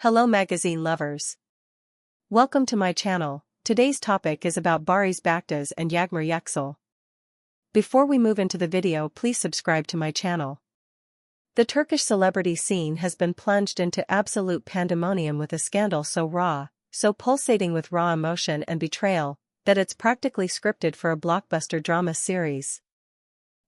Hello magazine lovers. Welcome to my channel. Today's topic is about Baris Baktas and Yagmar Yüksel. Before we move into the video, please subscribe to my channel. The Turkish celebrity scene has been plunged into absolute pandemonium with a scandal so raw, so pulsating with raw emotion and betrayal, that it's practically scripted for a blockbuster drama series.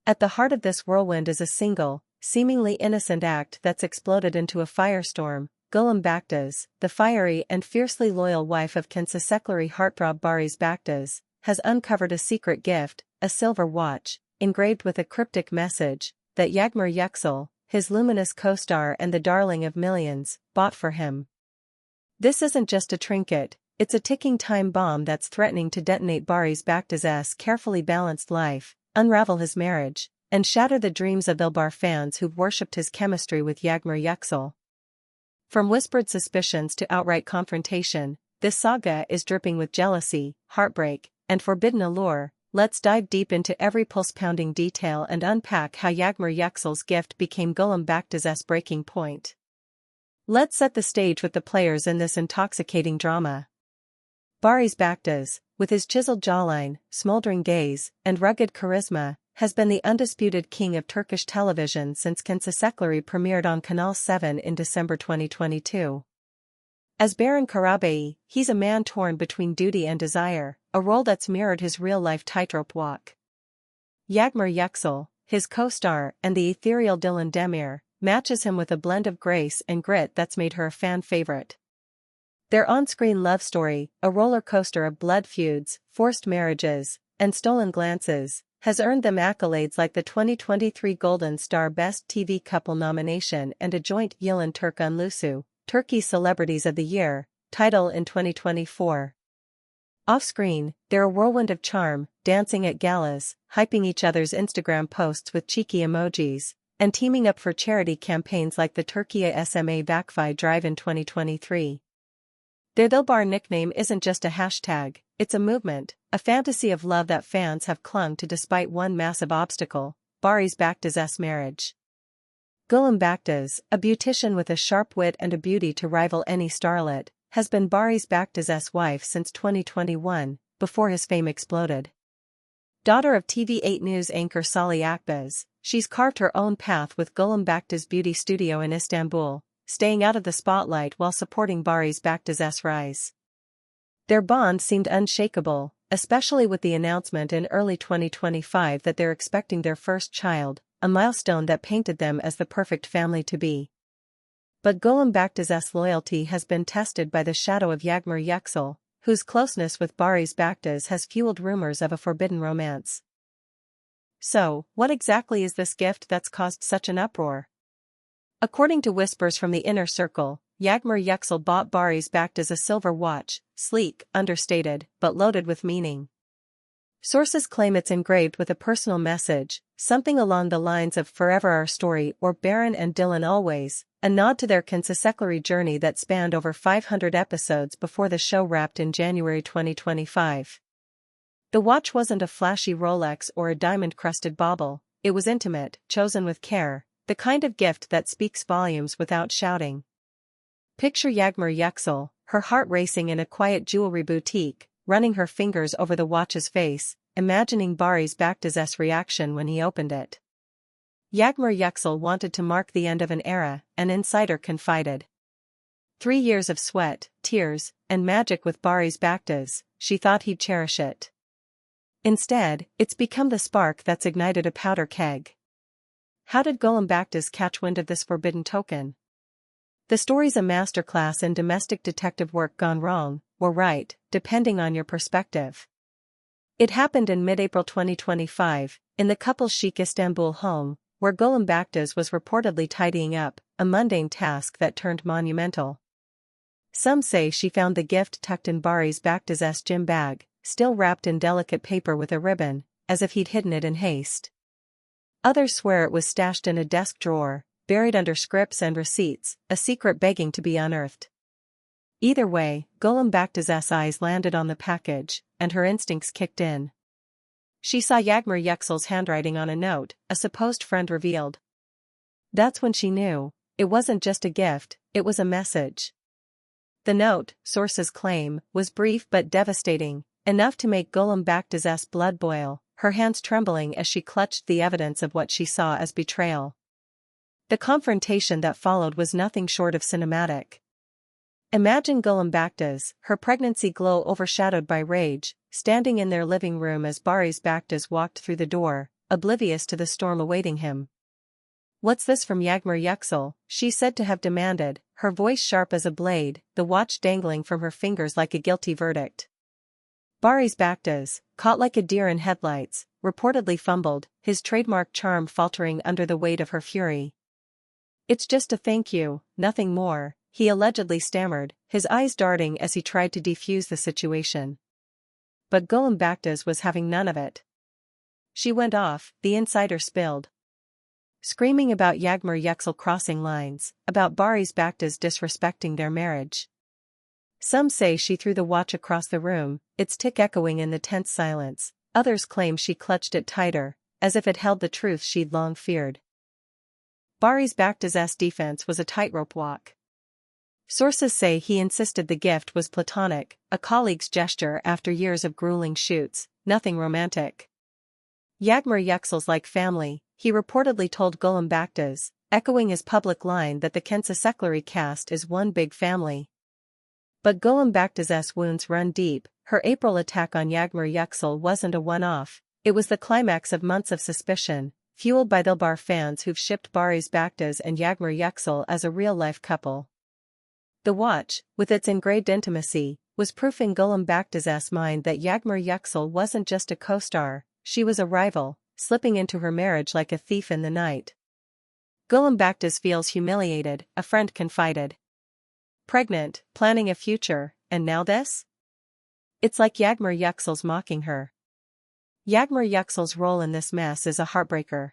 At the heart of this whirlwind is a single, seemingly innocent act that's exploded into a firestorm. Gülüm Baktaş, the fiery and fiercely loyal wife of conservative heartthrob Baris Baktaş, has uncovered a secret gift, a silver watch, engraved with a cryptic message, that Yagmar Yüksel, his luminous co-star and the darling of millions, bought for him. This isn't just a trinket, it's a ticking time bomb that's threatening to detonate Baris Baktaş's carefully balanced life, unravel his marriage, and shatter the dreams of Dilbar fans who've worshipped his chemistry with Yagmar Yüksel. From whispered suspicions to outright confrontation, this saga is dripping with jealousy, heartbreak, and forbidden allure. Let's dive deep into every pulse-pounding detail and unpack how Yagmar Yüksel's gift became Gülüm Baktaş's breaking point. Let's set the stage with the players in this intoxicating drama. Baris Baktaş, with his chiseled jawline, smoldering gaze, and rugged charisma, has been the undisputed king of Turkish television since Confrontation premiered on Kanal 7 in December 2022. As Baron Karabey, he's a man torn between duty and desire, a role that's mirrored his real-life tightrope walk. Yagmar Yüksel, his co-star and the ethereal Dilan Demir, matches him with a blend of grace and grit that's made her a fan favorite. Their on-screen love story, a roller coaster of blood feuds, forced marriages, and stolen glances, has earned them accolades like the 2023 Golden Star Best TV Couple nomination and a joint Yılan Türk Ünlüsü, Turkey Celebrities of the Year, title in 2024. Off-screen, they're a whirlwind of charm, dancing at galas, hyping each other's Instagram posts with cheeky emojis, and teaming up for charity campaigns like the Türkiye SMA Vakfı Drive in 2023. Their Dilbar nickname isn't just a hashtag, it's a movement, a fantasy of love that fans have clung to despite one massive obstacle, Baris Baktaş's marriage. Gülüm Baktaş, a beautician with a sharp wit and a beauty to rival any starlet, has been Baris Baktaş's wife since 2021, before his fame exploded. Daughter of TV8 News anchor Salih Akbaz, she's carved her own path with Gülüm Baktaş Beauty Studio in Istanbul, staying out of the spotlight while supporting Baris Baktaş's rise. Their bond seemed unshakable, especially with the announcement in early 2025 that they're expecting their first child, a milestone that painted them as the perfect family to be. But Gülüm Baktaş's loyalty has been tested by the shadow of Yagmar Yüksel, whose closeness with Baris Baktaş has fueled rumors of a forbidden romance. So, what exactly is this gift that's caused such an uproar? According to whispers from the inner circle, Yagmar Yüksel bought Baris Baktaş a silver watch, sleek, understated, but loaded with meaning. Sources claim it's engraved with a personal message, something along the lines of "Forever Our Story" or "Baron and Dilan Always," a nod to their conservative journey that spanned over 500 episodes before the show wrapped in January 2025. The watch wasn't a flashy Rolex or a diamond-crusted bauble, it was intimate, chosen with care, the kind of gift that speaks volumes without shouting. Picture Yagmar Yüksel, her heart racing in a quiet jewelry boutique, running her fingers over the watch's face, imagining Baris Baktaş's reaction when he opened it. Yagmar Yüksel wanted to mark the end of an era, an insider confided. 3 years of sweat, tears, and magic with Baris Baktaş, she thought he'd cherish it. Instead, it's become the spark that's ignited a powder keg. How did Gülüm Baktaş catch wind of this forbidden token? The story's a masterclass in domestic detective work gone wrong, or right, depending on your perspective. It happened in mid-April 2025, in the couple's chic Istanbul home, where Gülüm Baktaş was reportedly tidying up, a mundane task that turned monumental. Some say she found the gift tucked in Baris Baktaş's gym bag, still wrapped in delicate paper with a ribbon, as if he'd hidden it in haste. Others swear it was stashed in a desk drawer, buried under scripts and receipts, a secret begging to be unearthed. Either way, Gülüm Baktaş's eyes landed on the package, and her instincts kicked in. She saw Yagmar Yüksel's handwriting on a note, a supposed friend revealed. That's when she knew, it wasn't just a gift, it was a message. The note, sources claim, was brief but devastating, enough to make Gülüm Baktaş's blood boil, her hands trembling as she clutched the evidence of what she saw as betrayal. The confrontation that followed was nothing short of cinematic. Imagine Gülüm Baktaş, her pregnancy glow overshadowed by rage, standing in their living room as Baris Baktaş walked through the door, oblivious to the storm awaiting him. "What's this from Yagmar Yüksel?" she said to have demanded, her voice sharp as a blade, the watch dangling from her fingers like a guilty verdict. Baris Baktaş, caught like a deer in headlights, reportedly fumbled, his trademark charm faltering under the weight of her fury. "It's just a thank you, nothing more," he allegedly stammered, his eyes darting as he tried to defuse the situation. But Gülüm Baktaş was having none of it. She went off, the insider spilled, screaming about Yagmar Yüksel crossing lines, about Baris Baktaş disrespecting their marriage. Some say she threw the watch across the room, its tick echoing in the tense silence. Others claim she clutched it tighter, as if it held the truth she'd long feared. Baris Baktaş's defense was a tightrope walk. Sources say he insisted the gift was platonic, a colleague's gesture after years of grueling shoots, nothing romantic. Yagmar Yüksel's like family, he reportedly told Gülüm Baktaş, echoing his public line that the Kentsesecleri cast is one big family. But Gülüm Baktaş's wounds run deep. Her April attack on Yagmar Yüksel wasn't a one-off, it was the climax of months of suspicion, fueled by Dilbar fans who've shipped Baris Baktaş and Yagmar Yüksel as a real-life couple. The watch, with its engraved intimacy, was proof in Gülüm Baktaş's mind that Yagmar Yüksel wasn't just a co-star, she was a rival, slipping into her marriage like a thief in the night. Gülüm Baktaş feels humiliated, a friend confided. Pregnant, planning a future, and now this? It's like Yagmar Yüksel's mocking her. Yagmar Yüksel's role in this mess is a heartbreaker.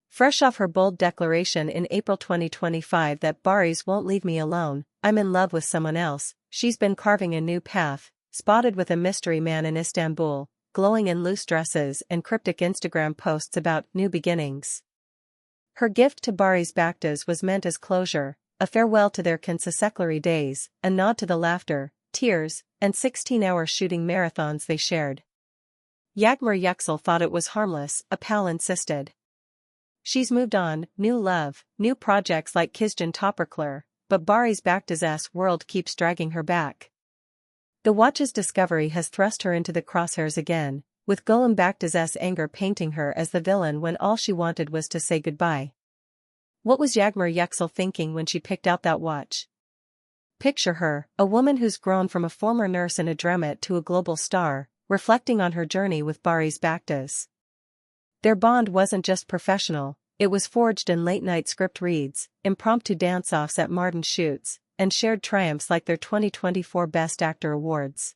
Fresh off her bold declaration in April 2025 that Baris won't leave me alone, I'm in love with someone else, she's been carving a new path, spotted with a mystery man in Istanbul, glowing in loose dresses and cryptic Instagram posts about new beginnings. Her gift to Baris Baktaş was meant as closure, a farewell to their Kentsesecleri days, a nod to the laughter, tears, and 16-hour shooting marathons they shared. Yagmar Yüksel thought it was harmless, a pal insisted. She's moved on, new love, new projects like Kizcan Topraklar, but Baris Baktaş's world keeps dragging her back. The watch's discovery has thrust her into the crosshairs again, with Gülüm Baktaş's anger painting her as the villain when all she wanted was to say goodbye. What was Yagmar Yüksel thinking when she picked out that watch? Picture her, a woman who's grown from a former nurse in a Dremet to a global star, reflecting on her journey with Baris Baktaş. Their bond wasn't just professional, it was forged in late-night script reads, impromptu dance-offs at Martin shoots, and shared triumphs like their 2024 Best Actor awards.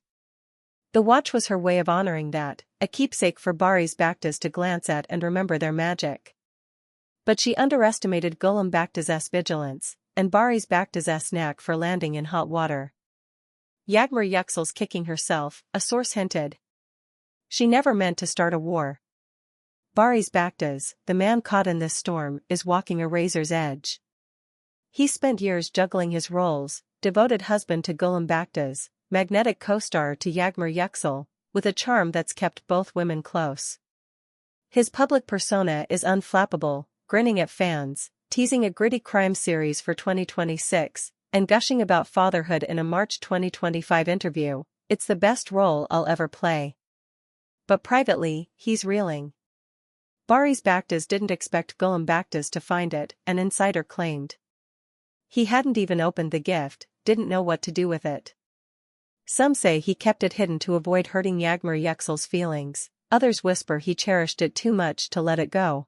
The watch was her way of honoring that, a keepsake for Baris Baktaş to glance at and remember their magic. But she underestimated Gülüm Baktaş's vigilance, and Baris Baktaş's knack for landing in hot water. Yagmar Yüksel's kicking herself, a source hinted. She never meant to start a war. Baris Baktaş, the man caught in this storm, is walking a razor's edge. He spent years juggling his roles, devoted husband to Gülüm Baktaş, magnetic co-star to Yagmar Yüksel, with a charm that's kept both women close. His public persona is unflappable, grinning at fans, teasing a gritty crime series for 2026, and gushing about fatherhood in a March 2025 interview. It's the best role I'll ever play. But privately, he's reeling. Baris Baktaş didn't expect Gülüm Baktaş to find it, an insider claimed. He hadn't even opened the gift, didn't know what to do with it. Some say he kept it hidden to avoid hurting Yagmar Yüksel's feelings, others whisper he cherished it too much to let it go.